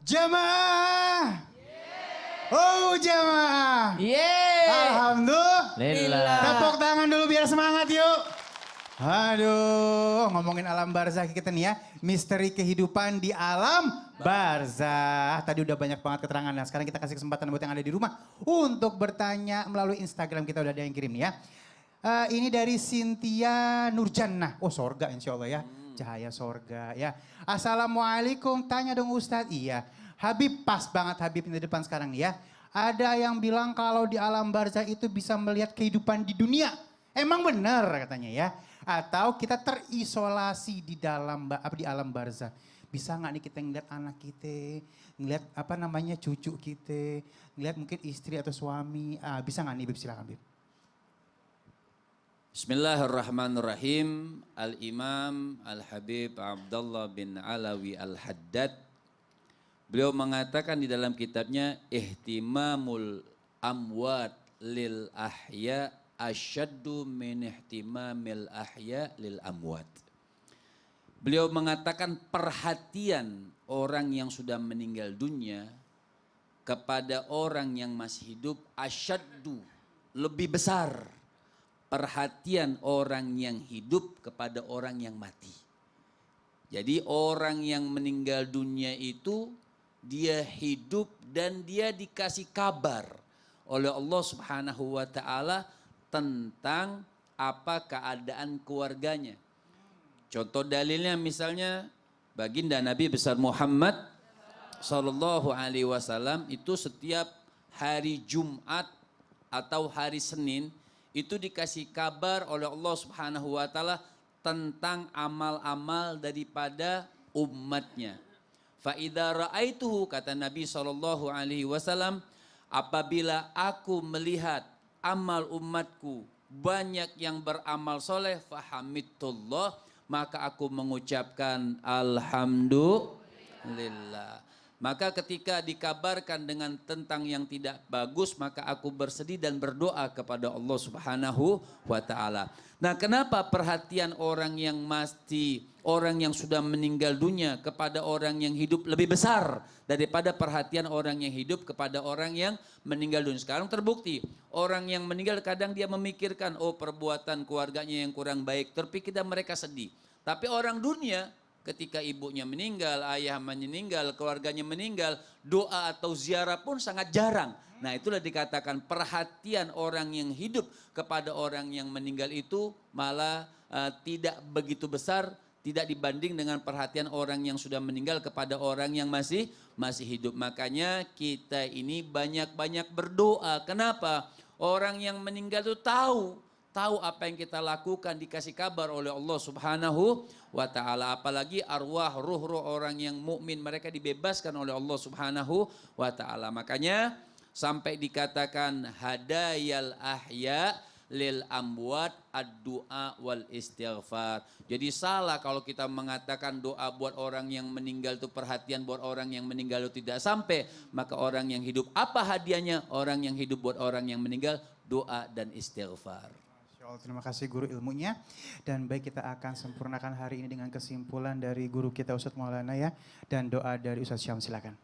Jamaah. Oh jamaah. Alhamdulillah. Tepuk tangan dulu biar semangat yuk. Aduh, ngomongin alam barzah kita nih ya. Misteri kehidupan di alam barzah. Tadi udah banyak banget keterangan. Nah sekarang kita kasih kesempatan buat yang ada di rumah untuk bertanya melalui Instagram kita udah ada yang kirim nih ya. Ini dari Cynthia Nurjannah. Oh sorga insya Allah ya. Cahaya sorga ya. Assalamualaikum, tanya dong Ustadz. Iya. Habib, pas banget Habib di depan sekarang nih ya. Ada yang bilang kalau di alam barzah itu bisa melihat kehidupan di dunia. Emang benar katanya ya. Atau kita terisolasi di dalam di alam barzah. Bisa nggak nih kita ngeliat anak kita, ngeliat apa namanya cucu kita, ngeliat mungkin istri atau suami. Bisa nggak nih Bib, silakan Bib. Bismillahirrahmanirrahim. Al-Imam Al-Habib Abdullah bin Alawi Al-Haddad. Beliau mengatakan di dalam kitabnya ihtimamul amwat lil ahya asyaddu min ihtimamil ahya lil amwat. Beliau mengatakan perhatian orang yang sudah meninggal dunia kepada orang yang masih hidup asyaddu, lebih besar perhatian orang yang hidup kepada orang yang mati. Jadi orang yang meninggal dunia itu dia hidup dan dia dikasih kabar oleh Allah Subhanahu wa taala tentang apa keadaan keluarganya. Contoh dalilnya misalnya baginda Nabi besar Muhammad sallallahu alaihi wasallam itu setiap hari Jumat atau hari Senin itu dikasih kabar oleh Allah Subhanahu wa taala tentang amal-amal daripada umatnya. Fa idza ra'aituhu, kata Nabi sallallahu alaihi wasallam, apabila aku melihat amal umatku banyak yang beramal soleh, fahamidullah, maka aku mengucapkan alhamdulillah. Maka ketika dikabarkan dengan tentang yang tidak bagus, maka aku bersedih dan berdoa kepada Allah Subhanahu wa taala. Nah, kenapa perhatian orang yang mati, orang yang sudah meninggal dunia kepada orang yang hidup lebih besar daripada perhatian orang yang hidup kepada orang yang meninggal dunia? Sekarang terbukti, orang yang meninggal kadang dia memikirkan, oh perbuatan keluarganya yang kurang baik, terpikir dan mereka sedih. Tapi orang dunia, ketika ibunya meninggal, ayah meninggal, keluarganya meninggal, doa atau ziarah pun sangat jarang. Nah itulah dikatakan perhatian orang yang hidup kepada orang yang meninggal itu malah tidak begitu besar, tidak dibanding dengan perhatian orang yang sudah meninggal kepada orang yang masih hidup. Makanya kita ini banyak-banyak berdoa. Kenapa? Orang yang meninggal itu tahu apa yang kita lakukan, dikasih kabar oleh Allah Subhanahu wa taala. Apalagi arwah ruh-ruh orang yang mukmin, mereka dibebaskan oleh Allah Subhanahu wa taala. Makanya sampai dikatakan hadayal ahya lil amwat ad-du'a wal istighfar. Jadi salah kalau kita mengatakan doa buat orang yang meninggal itu perhatian buat orang yang meninggal itu tidak sampai, maka orang yang hidup apa hadiahnya? Orang yang hidup buat orang yang meninggal doa dan istighfar. Terima kasih guru ilmunya. Dan baik, kita akan sempurnakan hari ini dengan kesimpulan dari guru kita Ustadz Maulana ya. Dan doa dari Ustadz Syam, silakan.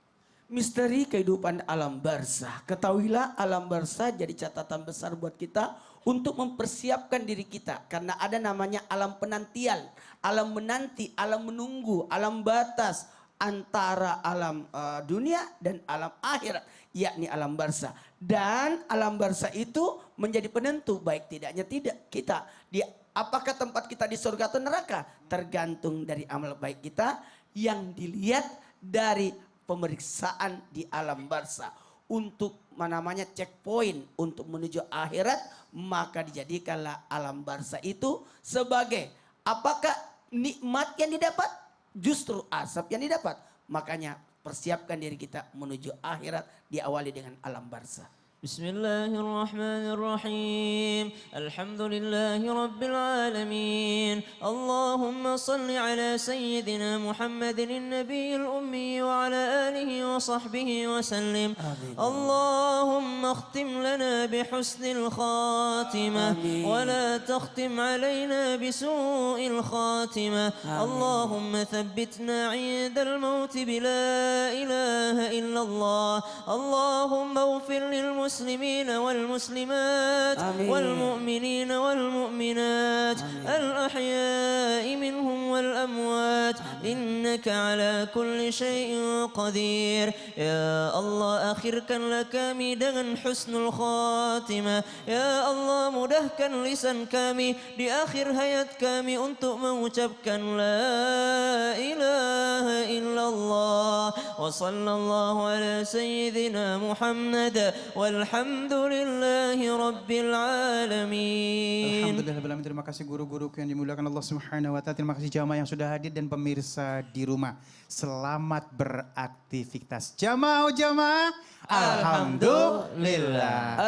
Misteri kehidupan alam barzah. Ketahuilah alam barzah jadi catatan besar buat kita untuk mempersiapkan diri kita. Karena ada namanya alam penantian, alam menanti, alam menunggu, alam batas antara alam dunia dan alam akhirat, yakni alam barzah. Dan alam barzah itu menjadi penentu baik tidaknya kita di apakah tempat kita di surga atau neraka, tergantung dari amal baik kita yang dilihat dari pemeriksaan di alam barzah. Untuk namanya checkpoint untuk menuju akhirat, maka dijadikanlah alam barzah itu sebagai apakah nikmat yang didapat, justru asap yang didapat. Makanya persiapkan diri kita menuju akhirat diawali dengan alam barzah. بسم الله الرحمن الرحيم الحمد لله رب العالمين اللهم صل على سيدنا محمد النبي الأمي وعلى آله وصحبه وسلم اللهم اختم لنا بحسن الخاتمة ولا تختم علينا بسوء الخاتمة اللهم ثبتنا عند الموت بلا إله إلا الله اللهم اغفر للمسلمين والمسلمات والمؤمنين والمؤمنات الأحياء منهم والأموات إنك على كل شيء قدير يا الله akhirkan kami dengan husnul khatimah ya Allah mudahkan lisan kami di akhir hayat kami untuk mengucapkan la ilaha illallah wa sallallahu ala sayyidina Muhammad walhamdulillahi rabbil alamin. Alhamdulillah, terima kasih guru-guruku yang dimuliakan Allah Subhanahu wa taala. Terima kasih jamaah yang sudah hadir dan pemirsa di rumah. Selamat beraktivitas. Jamaah. Alhamdulillah.